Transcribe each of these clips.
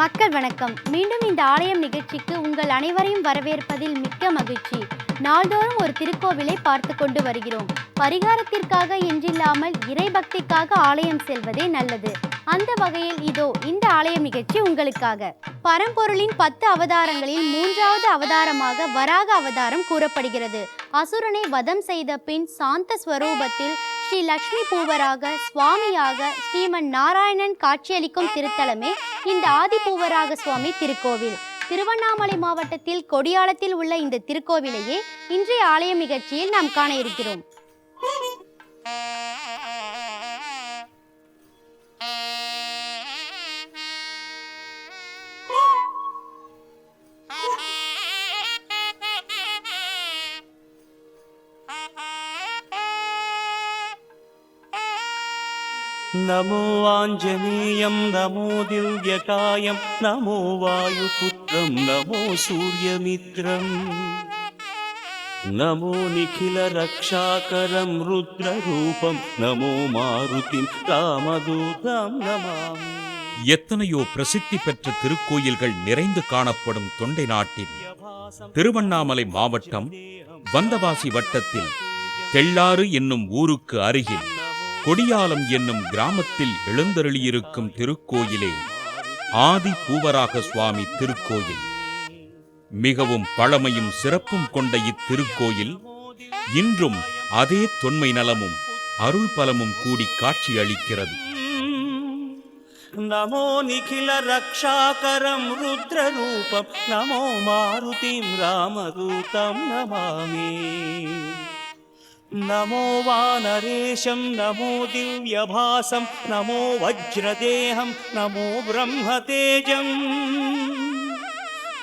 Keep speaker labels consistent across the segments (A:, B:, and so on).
A: மக்கள் வணக்கம். மீண்டும் இந்த ஆலயம் நிகழ்ச்சிக்கு உங்கள் அனைவரையும் வரவேற்பதில் மிக்க மகிழ்ச்சி. நாள்தோறும் ஒரு திருக்கோவிலை பார்த்து கொண்டு வருகிறோம். பரிகாரத்திற்காக என்றில்லாமல் இறைபக்திக்காக ஆலயம் செல்வதே நல்லது. அந்த வகையில் இதோ இந்த ஆலயம் நிகழ்ச்சி உங்களுக்காக. பரம்பொருளின் 10 அவதாரங்களில் 3வது அவதாரமாக வராக அவதாரம் கூறப்படுகிறது. அசுரனை வதம் செய்த பின் சாந்த ஸ்வரூபத்தில் ஸ்ரீ லட்சுமி பூவராக சுவாமியாக ஸ்ரீமன் நாராயணன் காட்சியளிக்கும் திருத்தலமே இந்த ஆதிபூவராக சுவாமி திருக்கோவில். திருவண்ணாமலை மாவட்டத்தில் கொடியாலத்தில் உள்ள இந்த திருக்கோவிலையே இன்றைய ஆலயம் நிகழ்ச்சியில் நாம் காண இருக்கிறோம்.
B: நமோ ஆஞ்சநேயம் நமோ திவ்யகாயம் நமோ வாயுபுத்திரம் நமோ சூரியமித்ரம் நமோ நிகில ரக்ஷாகரம் ருத்ரரூபம் நமோ மாருதிம் ராமதூதம் நமாமி.
C: எத்தனையோ பிரசித்தி பெற்ற திருக்கோயில்கள் நிறைந்து காணப்படும் தொண்டை நாட்டில் திருவண்ணாமலை மாவட்டம் வந்தவாசி வட்டத்தில் தெள்ளாறு என்னும் ஊருக்கு அருகில் கொடியாலம் என்னும் கிராமத்தில் எழுந்தருளியிருக்கும் திருக்கோயிலே ஆதி பூவராக சுவாமி திருக்கோயில். மிகவும் பழமையும் சிறப்பும் கொண்ட இத்திருக்கோயில் இன்றும் அதே தொன்மை நலமும் அருள் பலமும் கூடி காட்சி அளிக்கிறது.
B: நமோ நிகில ரக்ஷாகரம் ருத்ரரூபம் நமோ மாருதிம் ராமதூதம் நமாமி. நமோ வானரேஷம் நமோ திவ்யபாசம் நமோ வஜ்ரதேஹம் நமோ பிரம்மதேஜம்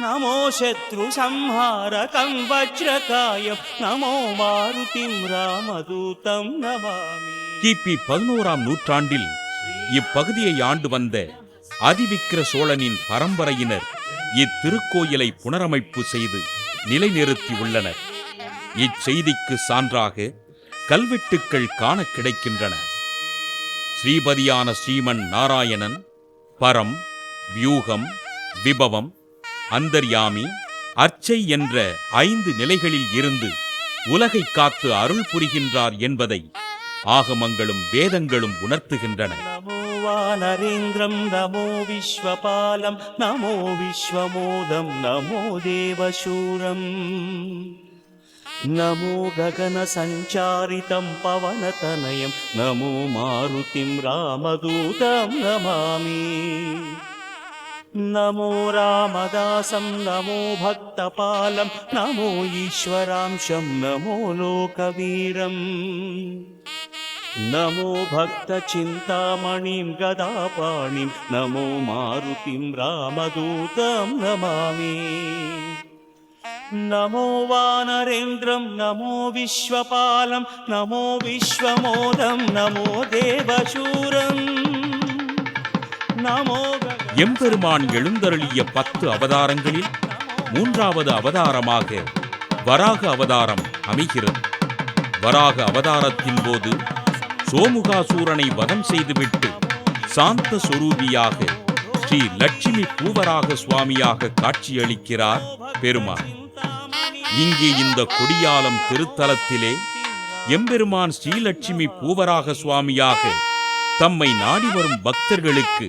B: நமோ சத்ரு சம்ஹாரகம் வஜ்ரகாயம் நமோ மாருதிம் ராமதூதம் நமாமி.
C: கிபி 11ஆம் நூற்றாண்டில் இப்பகுதியை ஆண்டு வந்த அதிவிக்கிர சோழனின் பரம்பரையினர் இத்திருக்கோயிலை புனரமைப்பு செய்து நிலைநிறுத்தி உள்ளனர். இச்செய்திக்கு சான்றாக கல்வெட்டுக்கள் காண கிடைக்கின்றன. ஸ்ரீபதியான ஸ்ரீமன் நாராயணன் பரம், வியூகம், விபவம், அந்தர்யாமி, அர்ச்சை என்ற 5 நிலைகளில் இருந்து உலகை காத்து அருள் புரிகின்றார் என்பதை ஆகமங்களும் வேதங்களும் உணர்த்துகின்றன.
B: நமோ வானரேந்திரம் நமோ விஸ்வபாலம் நமோ விஸ்வமோதம் நமோ தேவசூரம் நமோ ககன சஞ்சாரிதம் பவனதனயம் நமோ மாருதிம் ராமதூதம் நமாமி. நமோ ராமதாசம் நமோ பக்தபாலம் நமோ ஈஸ்வராம்சம் நமோ லோகவீரம் நமோ பக்தசிந்தாமணிம் கதாபாணிம் நமோ மாருதிம் ராமதூதம் நமாமி. நமோ வானரேந்திரம் நமோ விஸ்வபாலம் நமோ விஸ்வமோதம் நமோ தேவசூரம் நமோ.
C: எம்பெருமான் எழுந்தருளிய 10 அவதாரங்களில் 3வது அவதாரமாக வராக அவதாரம் அமைகிறது. வராக அவதாரத்தின் போது சோமுகாசூரனை வதம் செய்துவிட்டு சாந்த சொரூபியாக ஸ்ரீ லட்சுமி பூவராக சுவாமியாக காட்சியளிக்கிறார் பெருமான். இங்கே இந்த கொடியாலம் திருத்தலத்திலே எம்பெருமான் ஸ்ரீலட்சுமி பூவராக சுவாமியாக தம்மை நாடி வரும் பக்தர்களுக்கு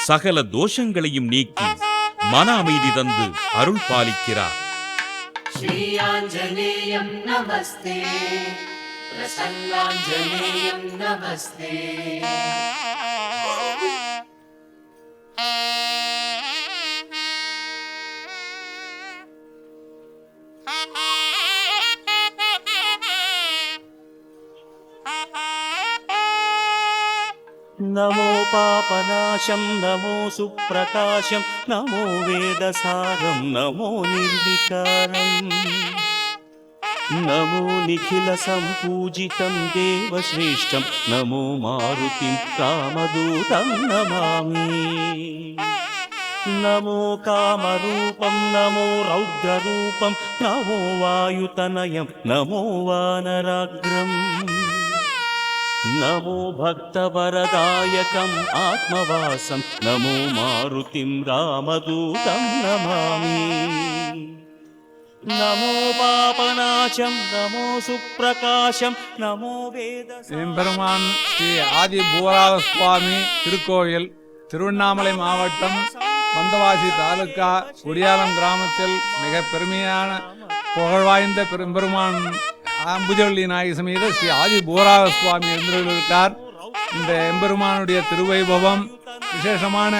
C: சகல தோஷங்களையும் நீக்கி மன அமைதி தந்து அருள் பாலிக்கிறார்.
D: ஸ்ரீ ஆஞ்சநேயம் நமஸ்தே பிரசன்னாஞ்சநேயம் நமஸ்தே.
B: நமோ பாபநாசம் நமோ சுப்ரகாசம் நமோ வேதசாரம் நமோ நிர்விகாரம் நமோ நிகில சம்பூஜிதம் தேவஸ்ரேஷ்டம் நமோ மாருதிம் ராமதூதம் நமாமி. நமோ காமரூபம் நமோ ரௌத்ரரூபம் நமோ வாயுதனயம் நமோ வானராக்ரம் नमो भक्तवरदायकम् आत्मवासं नमो मारुतिं रामदूतं नमामि नमो पापनाशं नमो सुप्रकाशं नमो वेद
E: எம்பெருமான் ஸ்ரீ ஆதி பூவராக சுவாமி திருக்கோயில் திருவண்ணாமலை மாவட்டம் வந்தவாசி தாலுக்கா குடியாலம் கிராமத்தில் மிக பெருமையான புகழ்வாய்ந்த பெரும்பெருமான் அம்புஜவல்லி நாயகி சமேத ஸ்ரீ ஆதி பூவராக சுவாமி எழுந்திருக்கார். இந்த எம்பெருமானுடைய திருவைபவம் விசேஷமான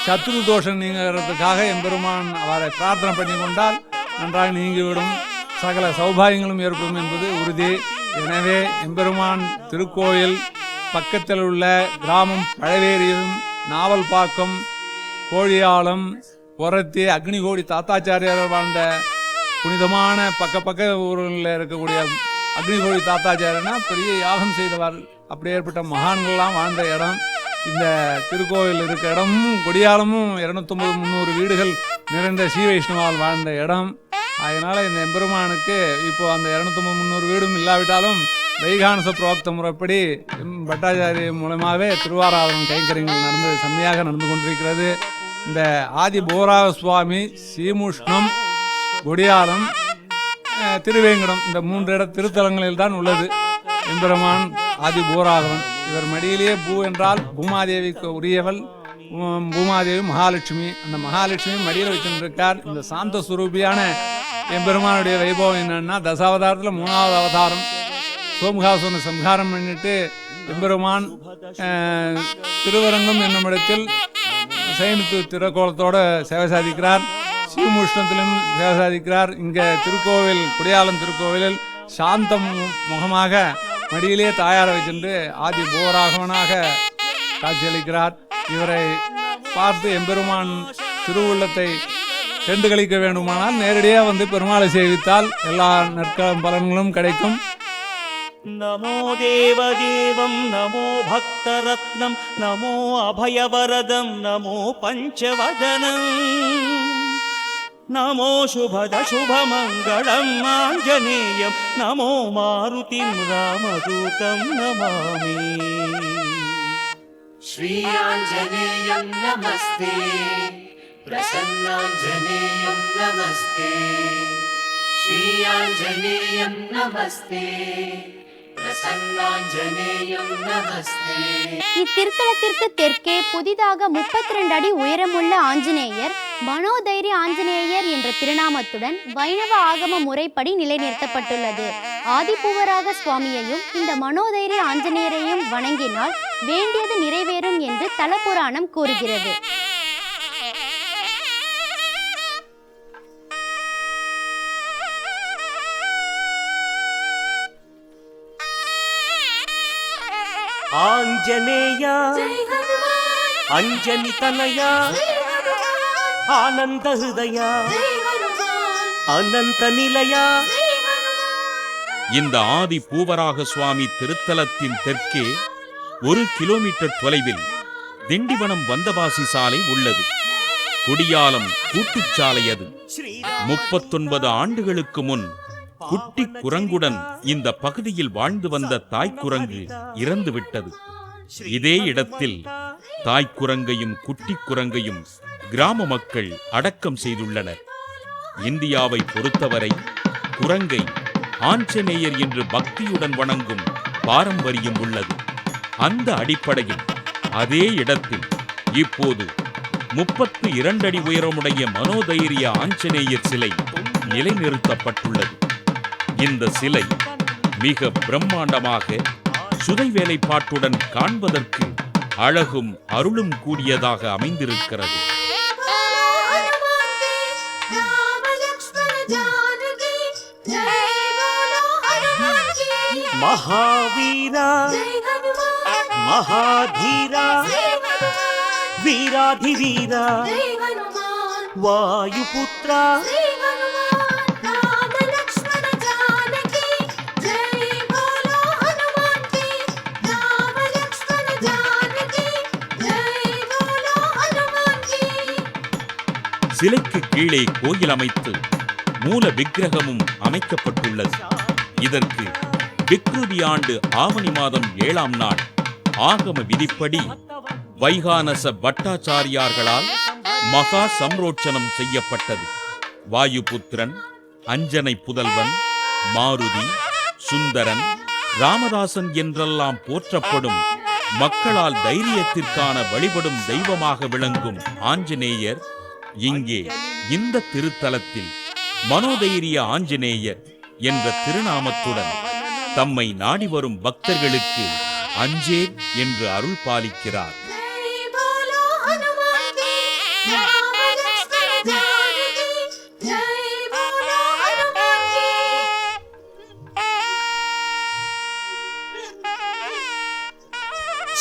E: சத்ரு தோஷம் நீங்கிறதுக்காக எம்பெருமான் அவரை பிரார்த்தனை பண்ணி கொண்டால் நன்றாக நீங்கிவிடும், சகல சௌபாகியங்களும் ஏற்படும் என்பது உறுதி. எனவே எம்பெருமான் திருக்கோயில் பக்கத்தில் உள்ள கிராமம் பழவேரியும் நாவல்பாக்கம் கோழியாளம் பொரத்தி அக்னிகோடி தாத்தாச்சாரியார் வாழ்ந்த புனிதமான பக்க ஊரில் இருக்கக்கூடிய அக்னிகோடி தாத்தாச்சாரியனா பெரிய யாகம் செய்தவர். அப்படி ஏற்பட்ட மகான்கள்லாம் வாழ்ந்த இடம் இந்த திருக்கோயில் இருக்க இடமும் கொடியாலமும் 250-300 வீடுகள் நிறைந்த ஸ்ரீ வைஷ்ணவால் வாழ்ந்த இடம். அதனால் இந்த எம்பெருமானுக்கு இப்போ அந்த 250-300 வீடும் இல்லாவிட்டாலும் வைகானச புரோக்த முறைப்படி பட்டாச்சாரிய மூலமாகவே திருவாராதனம் கைங்கரியங்கள் செம்மையாக நடந்து கொண்டிருக்கிறது. இந்த ஆதி பூவராக சுவாமி சீமுஷ்ணம் கொடியாலம் திருவேங்கடம் இந்த 3 திருத்தலங்களில் தான் உள்ளது எம்பெருமான் ஆதி பூவராகவன். இவர் மடியிலேயே பூ என்றால் பூமாதேவிக்கு உரியவள் பூமாதேவி மகாலட்சுமி. அந்த மகாலட்சுமி மடியில் வச்சுருக்கார். இந்த சாந்த சுரூபியான எம்பெருமானுடைய வைபவம் என்னன்னா, தசாவதாரத்தில் 3வது அவதாரம் சோமுகாசுரனை சம்ஹாரம் பண்ணிட்டு எம்பெருமான் திருவரங்கம் என்னும் இடத்தில் சைனித்து திருக்கோலத்தோடு சேவை சாதிக்கிறார். ஸ்ரீமுஷ்ணத்திலும் சேவை சாதிக்கிறார். இங்கே திருக்கோவில் குடியாலம் திருக்கோவிலில் சாந்த முகமாக மடியிலே தாயாரை வச்சென்று ஆதி பூவராகவனாக காட்சியளிக்கிறார். இவரை பார்த்து எம்பெருமான் திருவுள்ளத்தை கண்டு கழிக்க வேண்டுமானால் நேரடியாக வந்து பெருமாளை சேவித்தால் எல்லா பலன்களும் கிடைக்கும்.
B: नमो देवदेवं नमो भक्तरत्नं नमो अभयवरदं नमो पञ्चवदनं नमो शुभदशुभमङ्गलं आञ्जनेयं नमो मारुतिं रामदूतं नमामि
D: श्री आञ्जनेयं नमस्ते प्रसन्नाञ्जनेयं नमस्ते श्री आञ्जनेयं नमस्ते प्रसन्नाञ्जनेयं नमस्ते.
A: இத்திருத்தலத்திற்கு தெற்கே புதிதாக 32 அடி உயரமுள்ள ஆஞ்சநேயர் மனோதைரிய ஆஞ்சநேயர் என்ற திருநாமத்துடன் வைணவ ஆகம முறைப்படி நிலைநிறுத்தப்பட்டுள்ளது. ஆதிபூவராக சுவாமியையும் இந்த மனோதைரிய ஆஞ்சநேயரையும் வணங்கினால் வேண்டியது நிறைவேறும் என்று தலபுராணம் கூறுகிறது.
B: आञ्जनेया अञ्जनि तनया आनन्द हृदया अनन्त निलया.
C: இந்த ஆதி பூவராக சுவாமி திருத்தலத்தின் தெற்கே 1 கிலோமீட்டர் தொலைவில் திண்டிவனம் வந்தவாசி சாலை உள்ளது. குடியாலம் கூட்டுச்சாலை அது. 39 ஆண்டுகளுக்கு முன் குட்டி குரங்குடன் இந்த பகுதியில் வாழ்ந்து வந்த தாய்க்குரங்கு இறந்துவிட்டது. இதே இடத்தில் தாய்க்குரங்கையும் குட்டி குரங்கையும் கிராம மக்கள் அடக்கம் செய்துள்ளனர். இந்தியாவை பொறுத்தவரை குரங்கை ஆஞ்சநேயர் என்று பக்தியுடன் வணங்கும் பாரம்பரியம் உள்ளது. அந்த அடிப்படையில் அதே இடத்தில் இப்போது 32 அடி உயரமுடைய மனோதைரிய ஆஞ்சநேயர் சிலை நிலைநிறுத்தப்பட்டுள்ளது. இந்த சிலை மிக பிரம்மாண்டமாக சுதை வேலைப்பாட்டுடன் காண்பதற்கு அழகும் அருளும் கூடியதாக அமைந்திருக்கிறது.
B: महावीरा महाधीरा वीराधिवीरा वायुपुत्रा
C: சிலைக்கு கீழே கோயில் அமைத்து மூல விக்கிரகமும் அமைக்கப்பட்டுள்ளது. இதற்கு விக்ருதி ஆண்டு ஆவணி மாதம் 7ஆம் நாள் ஆகம விதிப்படி வைகானச பட்டாச்சாரியார்களால் மகா சம்ரோட்சணம் செய்யப்பட்டது. வாயுபுத்திரன், அஞ்சனை புதல்வன், மாருதி, சுந்தரன், ராமதாசன் என்றெல்லாம் போற்றப்படும் மக்களால் தைரியத்திற்கான வழிபடும் தெய்வமாக விளங்கும் ஆஞ்சநேயர் இங்கே இந்த திருத்தலத்தில் மனோதைரிய ஆஞ்சநேயர் என்ற திருநாமத்துடன் தம்மை நாடி வரும் பக்தர்களுக்கு அஞ்சேர் என்று அருள் பாலிக்கிறார்.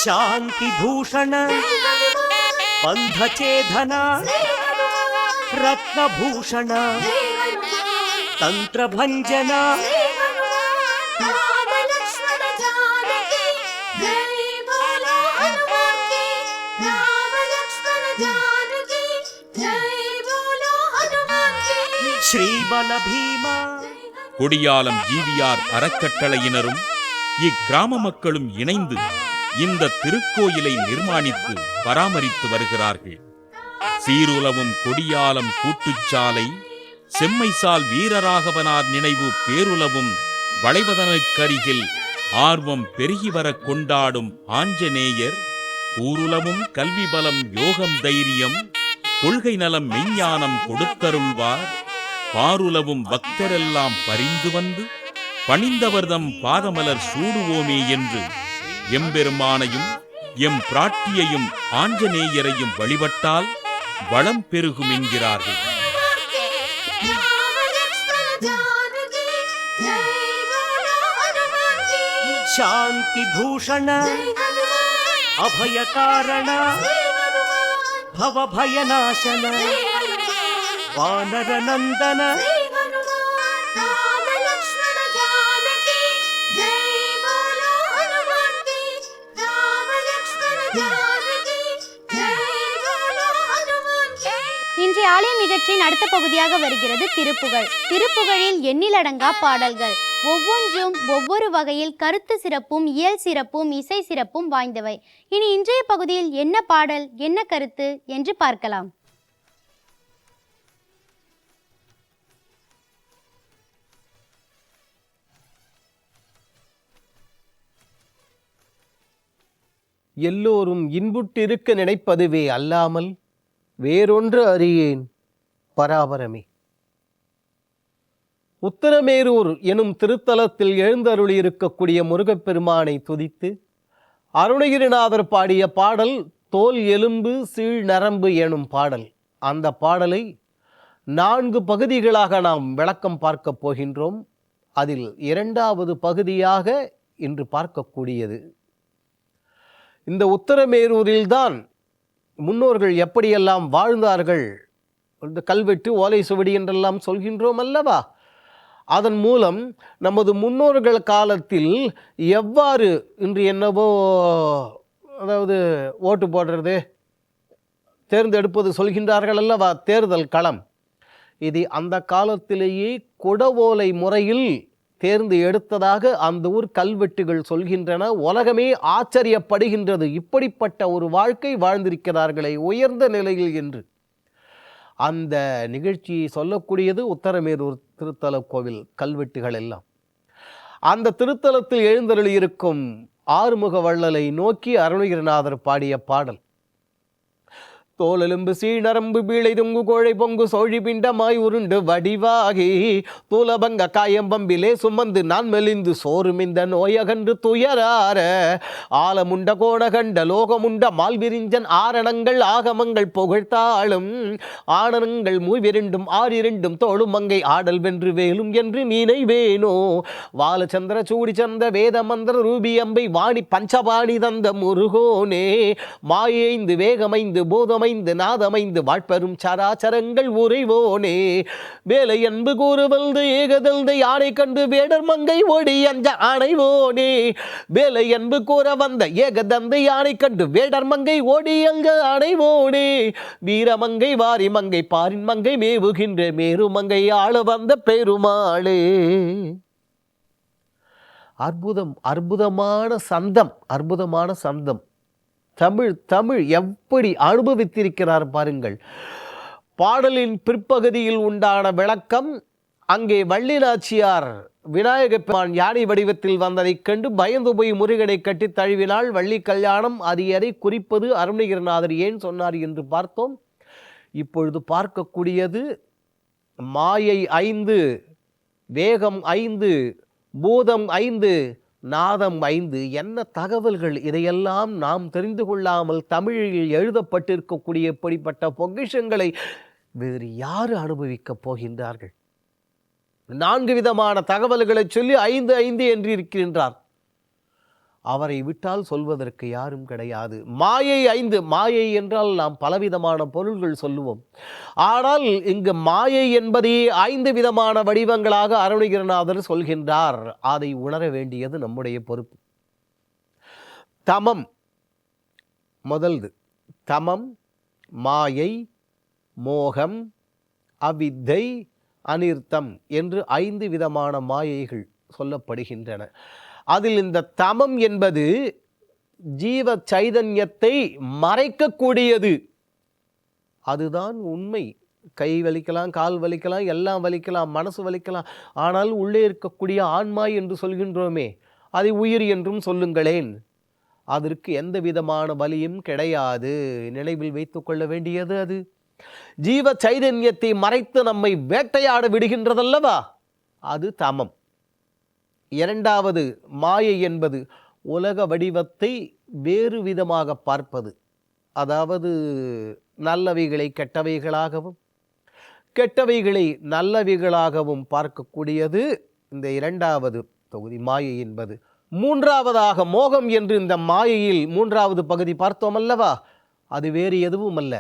B: शांति भूषण बंधचेधन रत्न भूषण तंत्र भंजन श्रीबल भीमा.
C: கொடியாலம் ஜீவியார் அறக்கட்டளையினரும் இக்கிராம மக்களும் இணைந்து இந்த திருக்கோயிலை நிர்மாணித்து பராமரித்து வருகிறார்கள். சீருலவும் கொடியாலம் கூட்டுச்சாலை, செம்மைசால் வீரராகவனார் நினைவு பேருலவும் வளைவதனுக்கருகில் ஆர்வம் பெருகி வர கொண்டாடும் ஆஞ்சநேயர் ஊருலவும் கல்வி பலம், யோகம், தைரியம், கொள்கை நலம், மெய்ஞானம் கொடுத்தருள்வார். பாருலவும் பக்தரெல்லாம் பரிந்து வந்து பணிந்தவர்தம் பாதமலர் சூடுவோமே என்று எம்பெருமானையும் எம் பிராட்டியையும் ஆஞ்சநேயரையும் வழிபட்டால் வளம் பெருகும் என்கிறார்கள்.
B: शांति भूषण अभय कारण भव भयनाशन वानर नंदन
A: இன்றைய ஆலய நிகழ்ச்சியின் அடுத்த பகுதியாக வருகிறது திருப்புகழ். திருப்புகழில் எண்ணிலடங்கா பாடல்கள், ஒவ்வொன்றும் ஒவ்வொரு வகையில் கருத்து சிறப்பும் இயல் சிறப்பும் இசை சிறப்பும் வாய்ந்தவை. இனி இன்றைய பகுதியில் என்ன பாடல், என்ன கருத்து என்று பார்க்கலாம்.
F: எல்லோரும் இன்புற்றிருக்க நினைப்பதுவே அல்லாமல் வேறொன்று அறியேன் பராபரமே. உத்தரமேரூர் எனும் திருத்தலத்தில் எழுந்தருளியிருக்கக்கூடிய முருகப்பெருமானை துதித்து அருணகிரிநாதர் பாடிய பாடல் தோல் எலும்பு சீழ் நரம்பு எனும் பாடல். அந்த பாடலை 4 பகுதிகளாக நாம் விளக்கம் பார்க்க போகின்றோம். அதில் 2வது பகுதியாக இன்று பார்க்கக்கூடியது. இந்த உத்தரமேரூரில்தான் முன்னோர்கள் எப்படியெல்லாம் வாழ்ந்தார்கள், இந்த கல்வெட்டு, ஓலை சுவடி என்றெல்லாம் சொல்கின்றோம் அல்லவா? அதன் மூலம் நமது முன்னோர்கள் காலத்தில் எவ்வாறு இன்று என்னவோ, அதாவது ஓட்டு போடுறது, தேர்ந்தெடுப்பது சொல்கின்றார்கள் அல்லவா, தேர்தல் களம், இது அந்த காலத்திலேயே குடவோலை முறையில் தேர்ந்து எடுத்ததாக அந்த ஊர் கல்வெட்டுகள் சொல்கின்றன. உலகமே ஆச்சரியப்படுகின்றது, இப்படிப்பட்ட ஒரு வாழ்க்கை வாழ்ந்திருக்கிறார்களே உயர்ந்த நிலையில் என்று. அந்த நிகழ்ச்சியை சொல்லக்கூடியது உத்தரமேரூர் திருத்தல கோவில் கல்வெட்டுகள் எல்லாம். அந்த திருத்தலத்தில் எழுந்தருளியிருக்கும் ஆறுமுக வள்ளலை நோக்கி அருணகிரிநாதர் பாடிய பாடல் தோலெலும்பு சீநரம்பு பீழை தொங்கு கோழை பொங்கு சோழி பிண்டமாய் உருண்டு வடிவாகி தூலபங்க காயம்பம்பிலே சுமந்து நான் மெலிந்து சோறுமிந்த நோயகன்று துயரார ஆலமுண்ட கோணகண்ட லோகமுண்ட மால்விரிஞ்சன் ஆரணங்கள் ஆகமங்கள் புகழ்த்தாளும் ஆனனங்கள் மூவிரண்டும் ஆறிரண்டும் தோளும் மங்கை ஆடல் வென்று வேலும் என்று நினைவேனோ வாலச்சந்திர சூடி சந்த வேத மந்திர ரூபி அம்பை வாணி பஞ்சபாணி தந்த முருகோனே மாயைந்து வேகமைந்து போதம் நாதமைந்து வாழ்பெரும் சராச்சரங்கள் உறைவோனே வேலை அன்பு கூறுவல்து ஏகதல்து யானை கண்டு வேடர் மங்கை ஓடி அஞ்ச அணைவோனே வேலை அன்பு கூற வந்த ஏகதந்தை யானை கண்டு வேடர் மங்கை ஓடி அஞ்ச அணைவோனே வீரமங்கை வாரி மங்கை பாரின் மங்கை மேவுகின்ற மேரு மங்கை ஆள வந்த பெருமாளே. அற்புதமான சந்தம். தமிழ் எப்படி அனுபவித்திருக்கிறார் பாருங்கள். பாடலின் பிற்பகுதியில் உண்டான விளக்கம், அங்கே வள்ளி நாச்சியார் விநாயக பெருமான் யானை வடிவத்தில் வந்ததைக் கண்டு பயந்து போய் முருகனை கட்டி தழுவினாள். வள்ளி கல்யாணம், அது எதை குறிப்பது, அருணகிரிநாதர் ஏன் சொன்னார் என்று பார்த்தோம். இப்பொழுது பார்க்கக்கூடியது மாயை 5, வேகம் 5, பூதம் 5, நாதம் 5. என்ன தகவல்கள்! இதையெல்லாம் நாம் தெரிந்து கொள்ளாமல் தமிழில் எழுதப்பட்டிருக்கக்கூடிய இப்படிப்பட்ட பொக்கிஷங்களை வேறு யார் அனுபவிக்கப் போகின்றார்கள்? 4 விதமான தகவல்களை சொல்லி 5 என்று இருக்கின்றார். அவரை விட்டால் சொல்வதற்கு யாரும் கிடையாது. மாயை 5. மாயை என்றால் நாம் பலவிதமான பொருள்கள் சொல்லுவோம். ஆனால் இங்கு மாயை என்பதே 5 விதமான வடிவங்களாக அருணகிரிநாதர் சொல்கின்றார். அதை உணர வேண்டியது நம்முடைய பொறுப்பு. தமம் முதல்து. தமம், மாயை, மோகம், அவித்தை, அனிர்த்தம் என்று 5 விதமான மாயைகள் சொல்லப்படுகின்றன. அதில் இந்த தமம் என்பது ஜீவ சைதன்யத்தை மறைக்கக்கூடியது. அதுதான் உண்மை. கை வலிக்கலாம், கால் வலிக்கலாம், எல்லாம் வலிக்கலாம், மனசு வலிக்கலாம். ஆனால் உள்ளே இருக்கக்கூடிய ஆன்மா என்று சொல்கின்றோமே, அதை உயிர் என்றும் சொல்லுங்களேன். அதற்கு எந்த விதமான வலியும் கிடையாது. நினைவில் வைத்துக் கொள்ள வேண்டியது அது. ஜீவ சைதன்யத்தை மறைத்து நம்மை வேட்டையாட விடுகின்றதல்லவா, அது தமம். 2வது மாயை என்பது உலக வடிவத்தை வேறு விதமாக பார்ப்பது. அதாவது நல்லவைகளை கெட்டவைகளாகவும், கெட்டவைகளை நல்லவைகளாகவும் பார்க்கக்கூடியது இந்த 2வது தொகுதி மாயை என்பது. 3வதாக மோகம் என்று இந்த மாயையில் 3வது பகுதி பார்த்தோம் அல்லவா, அது வேறு எதுவும் அல்ல,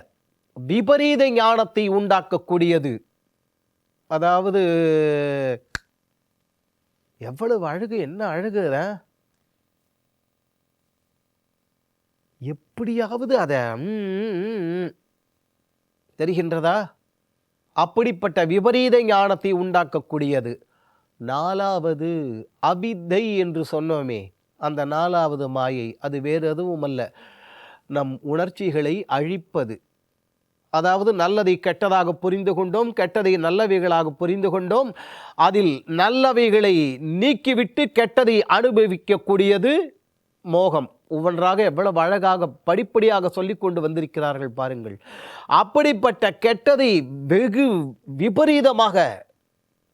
F: விபரீத ஞானத்தை உண்டாக்கக்கூடியது. அதாவது எவ்வளவு அழகு, என்ன அழகுற! எப்படியாவது அதை தெரிகின்றதா? அப்படிப்பட்ட விபரீத ஞானத்தை உண்டாக்கக்கூடியது. 4வது அவித்தை என்று சொன்னோமே, அந்த 4வது மாயை அது வேறு எதுவும் அல்ல, நம் உணர்ச்சிகளை அழிப்பது. அதாவது நல்லதை கெட்டதாக புரிந்து கொண்டோம், கெட்டதை நல்லவைகளாக புரிந்து கொண்டோம். அதில் நல்லவைகளை நீக்கிவிட்டு கெட்டதை அனுபவிக்கக்கூடியது மோகம். ஒவ்வொன்றாக எவ்வளவு அழகாக படிப்படியாக சொல்லி கொண்டு வந்திருக்கிறார்கள் பாருங்கள். அப்படிப்பட்ட கெட்டதை வெகு விபரீதமாக,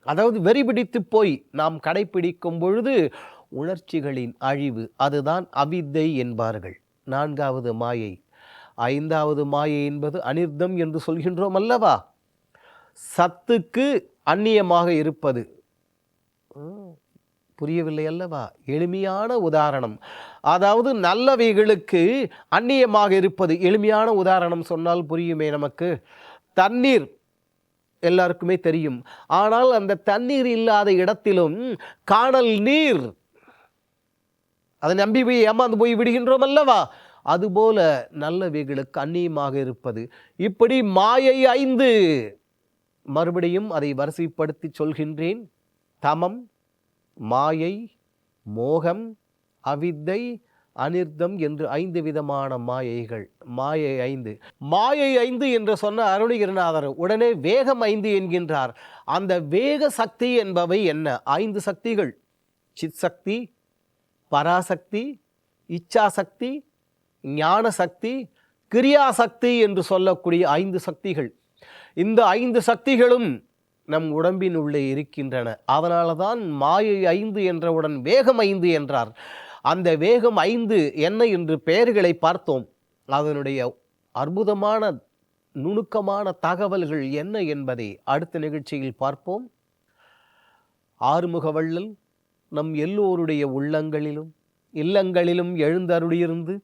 F: அதாவது வெறிபிடித்து போய் நாம் கடைப்பிடிக்கும் பொழுது உணர்ச்சிகளின் அழிவு, அதுதான் அவித்தை என்பார்கள். 4வது மாயை. 5வது மாயை என்பது அனிர்த்தம் என்று சொல்கின்றோம் அல்லவா, சத்துக்கு அந்நியமாக இருப்பது. புரியவில்லை அல்லவா? எளிமையான உதாரணம். அதாவது நல்லவைகளுக்கு அந்நியமாக இருப்பது. எளிமையான உதாரணம் சொன்னால் புரியுமே நமக்கு. தண்ணீர் எல்லாருக்குமே தெரியும். ஆனால் அந்த தண்ணீர் இல்லாத இடத்திலும் காணல் நீர், அதை நம்பி போய் ஏமாந்து போய் விடுகின்றோம் அல்லவா, அதுபோல நல்லவைகளுக்கு அந்நியமாக இருப்பது. இப்படி மாயை 5. மறுபடியும் அதை வரிசைப்படுத்தி சொல்கின்றேன். தமம், மாயை, மோகம், அவித்தை, அனிர்த்தம் என்று 5 விதமான மாயைகள். மாயை 5. மாயை 5 என்று சொன்ன அருணகிரிநாதர் உடனே வேகம் 5 என்கின்றார். அந்த வேக சக்தி என்பவை என்ன? 5 சக்திகள்: சித் சக்தி, பராசக்தி, இச்சா சக்தி, ஞான சக்தி, கிரியாசக்தி என்று சொல்லக்கூடிய 5 சக்திகள். இந்த 5 சக்திகளும் நம் உடம்பின் உள்ளே இருக்கின்றன. அதனால தான் மாயை 5 என்றவுடன் வேகம் 5 என்றார். அந்த வேகம் 5 என்ன என்று பெயர்களை பார்த்தோம். அதனுடைய அற்புதமான நுணுக்கமான தகவல்கள் என்ன என்பதை அடுத்த நிகழ்ச்சியில் பார்ப்போம். ஆறுமுகவள்ளல் நம் எல்லோருடைய உள்ளங்களிலும் இல்லங்களிலும் எழுந்தருளியிருந்து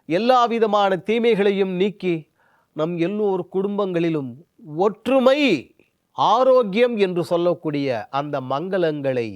F: எல்லா விதமான தீமைகளையும் நீக்கி நம் எல்லோர் குடும்பங்களிலும் ஒற்றுமை, ஆரோக்கியம் என்று சொல்லக்கூடிய அந்த மங்களங்களை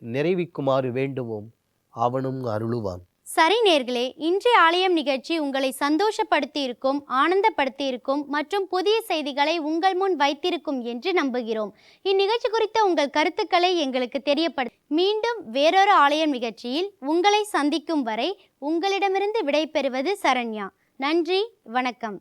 F: நிறைவிக்குமாறு வேண்டுவோம். அவனும் அருளுவான்.
A: சரி நேர்களே, இன்றைய ஆலயம் நிகழ்ச்சி உங்களை சந்தோஷப்படுத்தி இருக்கும், ஆனந்தப்படுத்தி இருக்கும் மற்றும் புதிய செய்திகளை உங்கள் முன் வைத்திருக்கும் என்று நம்புகிறோம். இந்நிகழ்ச்சி குறித்த உங்கள் கருத்துக்களை எங்களுக்கு தெரியப்படுத்த மீண்டும் வேறொரு ஆலயம் நிகழ்ச்சியில் உங்களை சந்திக்கும் வரை உங்களிடமிருந்து விடைபெறுவது சரண்யா. நன்றி, வணக்கம்.